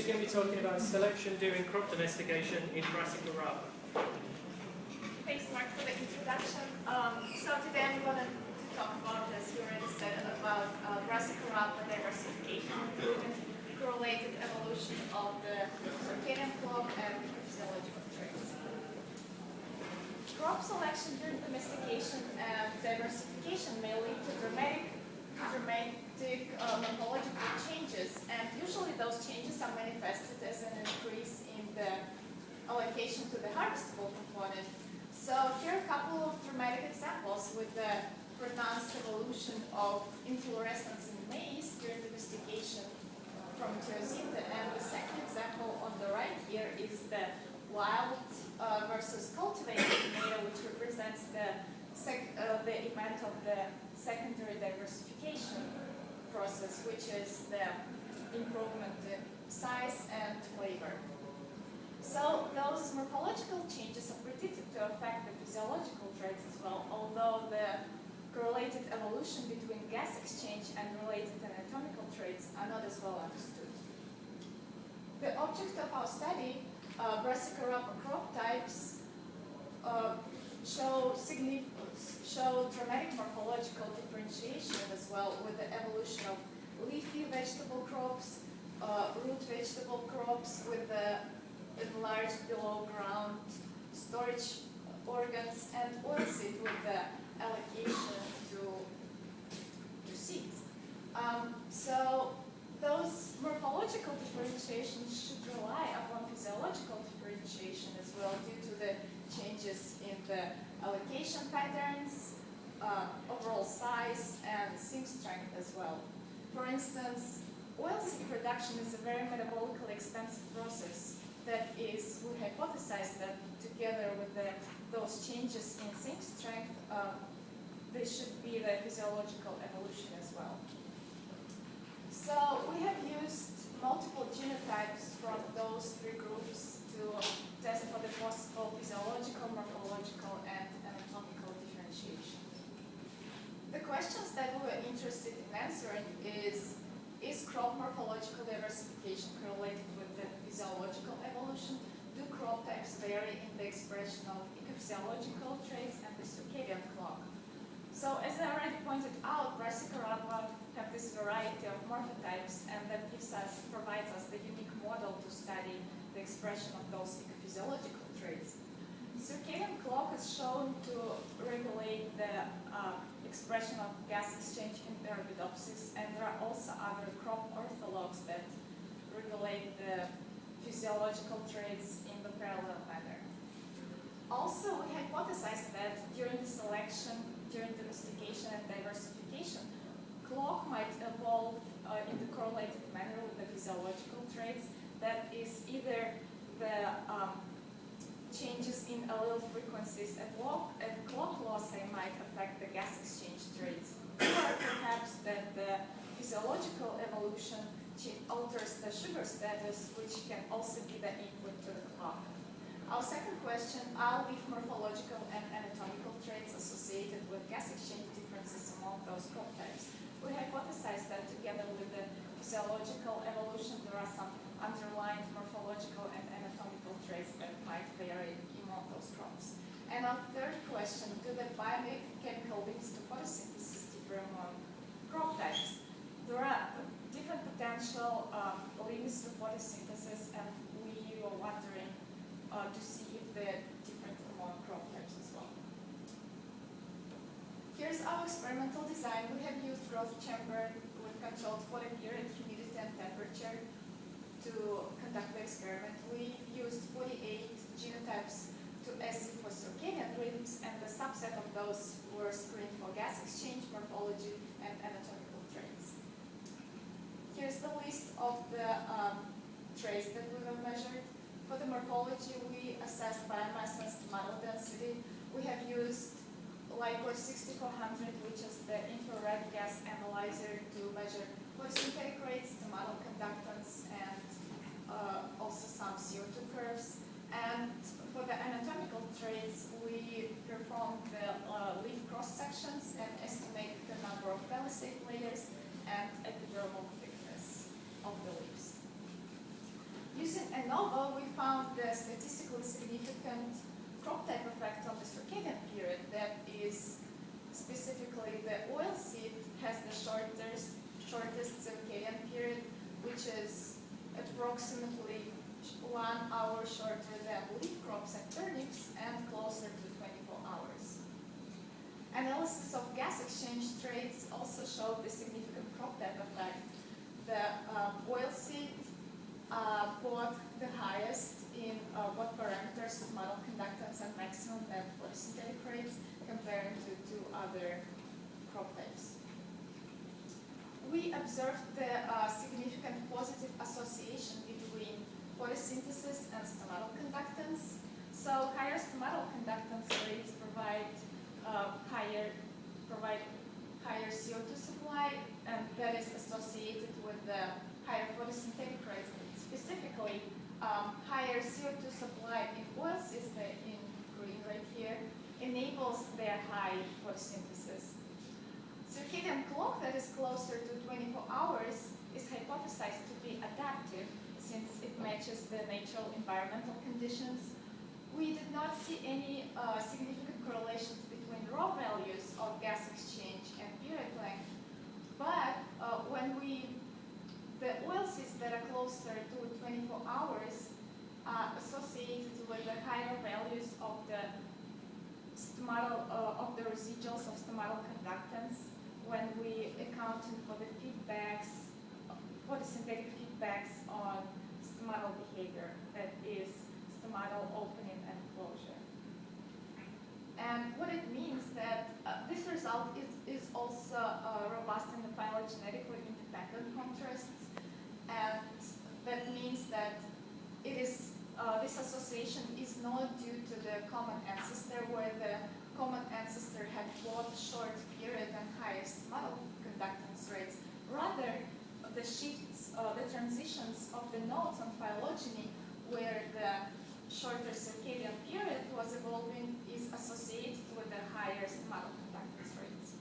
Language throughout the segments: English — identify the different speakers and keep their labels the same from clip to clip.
Speaker 1: Yuli is going to be talking about selection during crop domestication in brassica rubber.
Speaker 2: Thanks, Mark, for the introduction. So today I'm going to talk about, as you already said, about brassica rubber diversification, including correlated evolution of the circadian clock and physiological traits. Crop selection during domestication and diversification may lead to dramatic morphological changes, and usually those changes are manifested as an increase in the allocation to the harvestable component. So here are a couple of dramatic examples with the pronounced evolution of inflorescence in maize during domestication from teosinte, and the second example on the right here is the wild versus cultivated tomato, which represents the event of the secondary diversification process, which is the improvement in size and flavor. So those morphological changes are predicted to affect the physiological traits as well, although the correlated evolution between gas exchange and related anatomical traits are not as well understood. The object of our study, brassica rubber crop types, show dramatic morphological differentiation as well, with the evolution of leafy vegetable crops, root vegetable crops with the enlarged below ground storage organs, and oilseed with the allocation to seeds. So those morphological differentiations should rely upon physiological differentiation as well, due to the changes in the allocation patterns, overall size, and sink strength as well. For instance, oilseed production is a very metabolically expensive process. That is, we hypothesize that together with those changes in sink strength, there should be the physiological evolution as well. So we have used multiple genotypes from those three groups to test for the possible physiological, morphological, and anatomical differentiation. The questions that we were interested in answering is crop morphological diversification correlated with the physiological evolution? Do crop types vary in the expression of ecophysiological traits and the circadian clock? So as I already pointed out, brassica rubber have this variety of morphotypes, and that provides us the unique model to study the expression of those ecophysiological traits. Circadian clock is shown to regulate the expression of gas exchange in Arabidopsis, and there are also other crop orthologs that regulate the physiological traits in the parallel manner. Also, we hypothesized that during the selection, during domestication and diversification, clock might evolve in the correlated manner with the physiological traits. That is, either the changes in allele frequencies at clock loci might affect the gas exchange traits, or perhaps that the physiological evolution alters the sugar status, which can also be the input to the clock. Our second question, are leaf morphological and anatomical traits associated with gas exchange differences among those crop types? We hypothesized that together with the physiological evolution, there are some underlying morphological and anatomical traits that might vary among those crops. And our third question, do the biochemical links to photosynthesis differ among crop types? There are different potential links to photosynthesis, and we were wondering to see if they're different among crop types as well. Here's our experimental design. We have used growth chamber with controlled photo period, humidity, and temperature to conduct the experiment. We used 48 genotypes to assay for circadian rhythms, and the subset of those were screened for gas exchange, morphology, and anatomical traits. Here's the list of the traits that we have measured. For the morphology, we assessed biomass and stomatal density. We have used Lycor 6400, which is the infrared gas analyzer, to measure photosynthetic rates, stomatal conductance, and also some CO2 curves. And for the anatomical traits, we performed the leaf cross-sections and estimated the number of palisade layers and epidermal thickness of the leaves. Using ANOVA, we found the statistically significant crop type effect on the circadian period. That is specifically the oil seed has the shortest circadian period, which is approximately 1 hour shorter than leaf crops and turnips and closer to 24 hours. Analysis of gas exchange traits also showed the significant crop type effect. The oilseed bought the highest in what parameters of model conductance and maximum net photosynthetic rates comparing to two other crop types. We observed the significant positive association between photosynthesis and stomatal conductance. So higher stomatal conductance rates provide higher CO2 supply, and that is associated with the higher photosynthetic rates. Specifically, higher CO2 supply in oilseeds, in green right here, enables their high photosynthesis. Circadian clock that is closer to 24 hours is hypothesized to be adaptive since it matches the natural environmental conditions. We did not see any significant correlations between raw values of gas exchange and period length, but the oilseeds that are closer to 24 hours are associated with the higher values of the residuals of stomatal conductance when we accounted for the feedbacks, photosynthetic feedbacks on stomatal behavior, that is stomatal opening and closure. And what it means that this result is also robust in the phylogenetically independent contrasts, and that means that it is this association is not due to the common ancestor, where the common ancestor had both short period and highest stomatal conductance rates. Rather, the shifts, the transitions of the nodes on phylogeny, where the shorter circadian period was evolving, is associated with the higher stomatal conductance rates.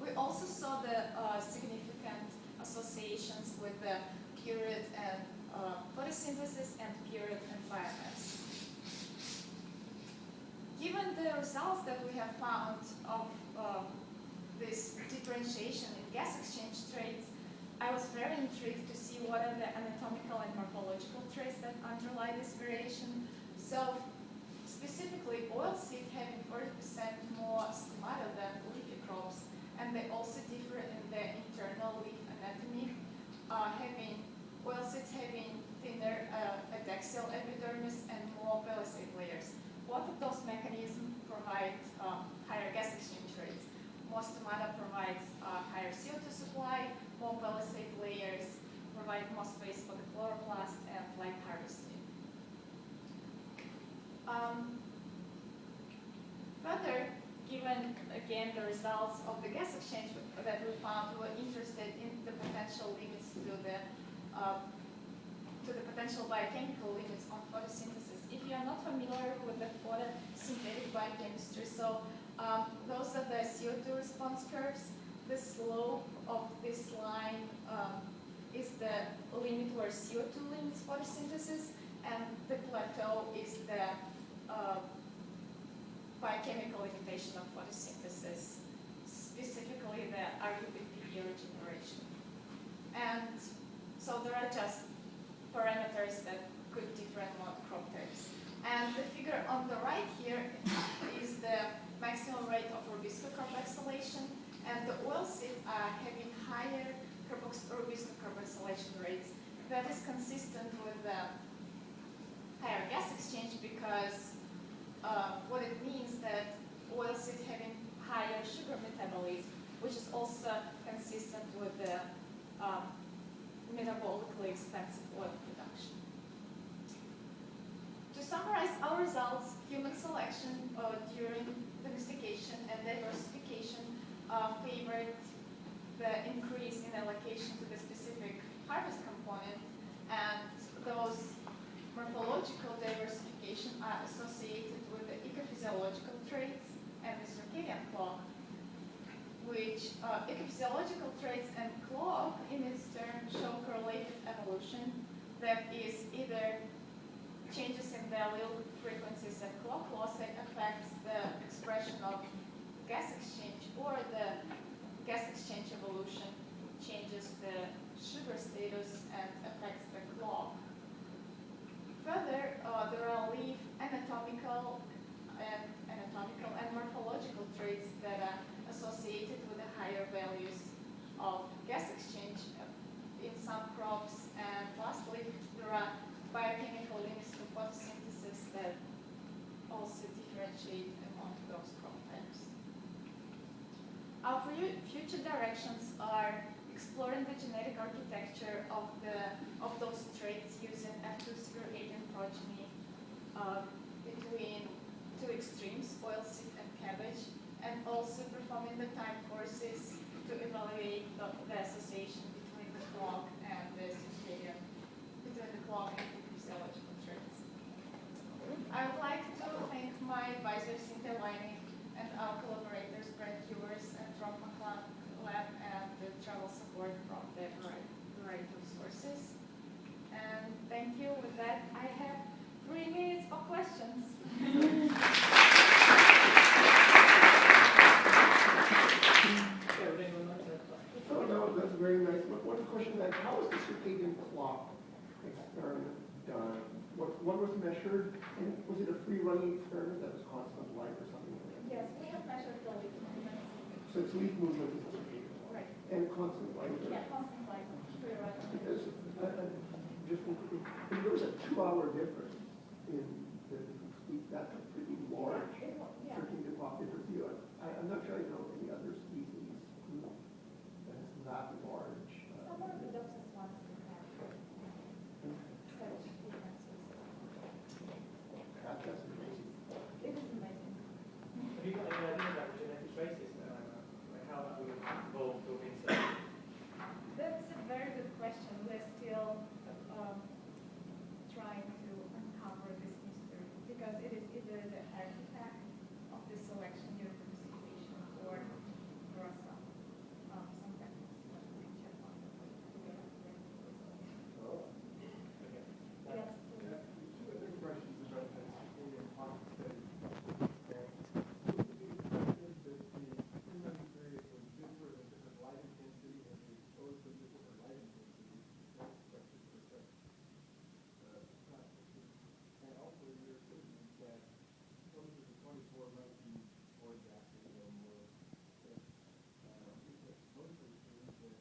Speaker 2: We also saw the significant associations with the period and photosynthesis and period and biomass. Given the results that we have found of this differentiation in gas exchange traits, I was very intrigued to see what are the anatomical and morphological traits that underlie this variation. So specifically, oilseed having 40% more stomata than leafy crops, and they also differ in their internal leaf anatomy, oilseeds having thinner adaxial epidermis and more palisade layers. Both of those mechanisms provide higher gas exchange rates. More stomata provides higher CO2 supply, more palisade layers provide more space for the chloroplast and light harvesting. Further, given again the results of the gas exchange that we found, we were interested in the potential limits to the potential biochemical limits on photosynthesis. If you are not familiar with the photosynthetic biochemistry, so those are the CO2 response curves. The slope of this line is the limit where CO2 limits photosynthesis, and the plateau is the biochemical limitation of photosynthesis, specifically the RUBP regeneration. And so there are just parameters that could differ among crop types. And the figure on the right here is the maximum rate of rubisco carboxylation, and the oilseeds are having higher rubisco carboxylation rates. That is consistent with the higher gas exchange, because what it means that oilseeds having higher sugar metabolism, which is also consistent with the metabolically expensive oil production. To summarize our results, human selection during domestication and diversification favored the increase in allocation to the specific harvest component, and those morphological diversification are associated with the ecophysiological traits and the circadian clock, which ecophysiological traits and clock in its turn show correlated evolution, that is either changes in the allele frequencies and clock loss affects the expression of gas exchange, or the gas exchange evolution changes the sugar status and affects the clock. Further, there are leaf anatomical and morphological traits that are associated with the higher values of gas exchange in some crops. And lastly, there are biochemical limits to photosynthesis that also differentiate among those crop types. Our future directions are exploring the genetic architecture of those traits using F2 circadian progeny between two extremes, oilseed and cabbage, and also performing the time courses to evaluate the association between the clock and the circadian, between the clock and the physiological traits. I would like to thank my advisors in Taiwan and our collaborators, Brent Hewers and Rob McClellan Lab, and the travel support from the variety of sources. And thank you. With that, I have 3 minutes for questions.
Speaker 3: Oh, no, that's very nice. One question then, how was the circadian clock experiment done? What was measured, and was it a free-running experiment that was constant light or something like that?
Speaker 2: Yes, we have measured the leaf movements.
Speaker 3: So it's leaf movement is the circadian clock.
Speaker 2: Right.
Speaker 3: And constant light.
Speaker 2: Yeah, constant light.
Speaker 3: Because, just there was a 2-hour difference in the sleep. That's a pretty large circadian clock difference. I'm not sure I know any other species that has that large.
Speaker 2: Some of the doctors want to have such differences.
Speaker 3: That's amazing.
Speaker 2: It is amazing.
Speaker 1: Have you got any idea about the genetic basis now? Like how that would evolve to insect?
Speaker 2: That's a very good question. We're still trying to uncover this mystery, because it is either the artifact of the selection during diversification, or there are some factors that we can check on together. Yes.
Speaker 4: Two other questions about the circadian clock study. Would it be expected that the human period would differ in different light intensity and be exposed to different light intensity? That's question for second. And also your statement that closer to 24 might be more adaptive or more fit. Most of the students that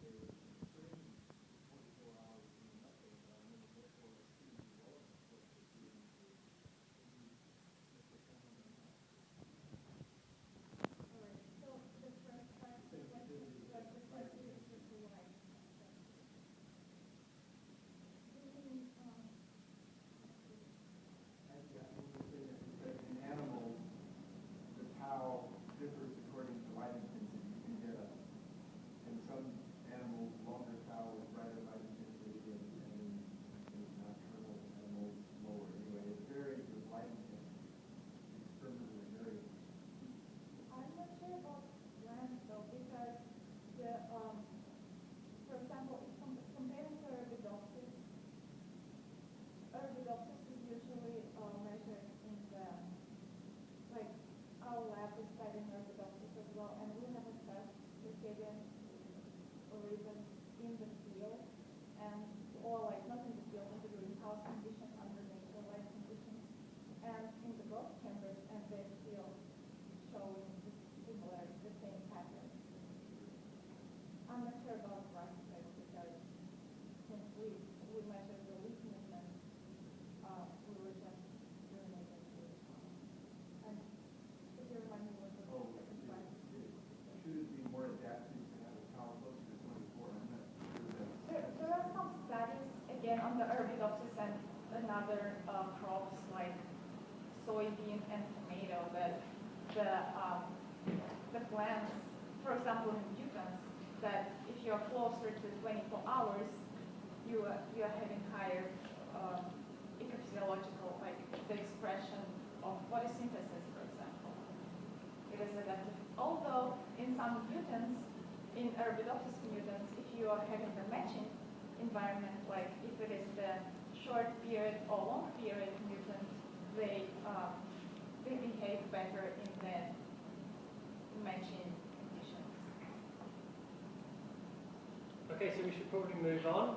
Speaker 4: they were constrained to 24 hours in the metro environment, and therefore a student development what they're doing to maybe make a comment on that.
Speaker 2: All right. So the first part,
Speaker 4: Sensitivity to light intensity. In animals, the tau differs according to light intensity. You can get in some animals, longer tau with brighter light intensity, and in nocturnal animals, lower. Anyway, it varies with light intensity. It's permanently variable.
Speaker 2: I'm not sure about plants though, because for example, if comparing to Arabidopsis is usually measured in the, like, our lab is studying Arabidopsis as well, and we have assessed circadian rhythm in the field, or like not in the field, in the greenhouse conditions, under natural light conditions, and in the growth chambers, and they're still showing the same patterns. I'm not sure about rice type, because since we measured the leaf movement, we were just doing it and could you remind me what the second slide?
Speaker 4: Should it be more adaptive to have a tau closer to 24? I'm not sure that.
Speaker 2: There are some studies, again, on the Arabidopsis and other crops like soybean and tomato, that the plants, for example, in mutants, that if you are closer to 24 hours, you are having higher ecophysiological, like the expression of photosynthesis, for example. It is adaptive. Although in some mutants, in Arabidopsis mutants, if you are having the matching environment, like if it is the short period for a long period mutants, they behave better in the matching conditions.
Speaker 1: Okay, so we should probably move on.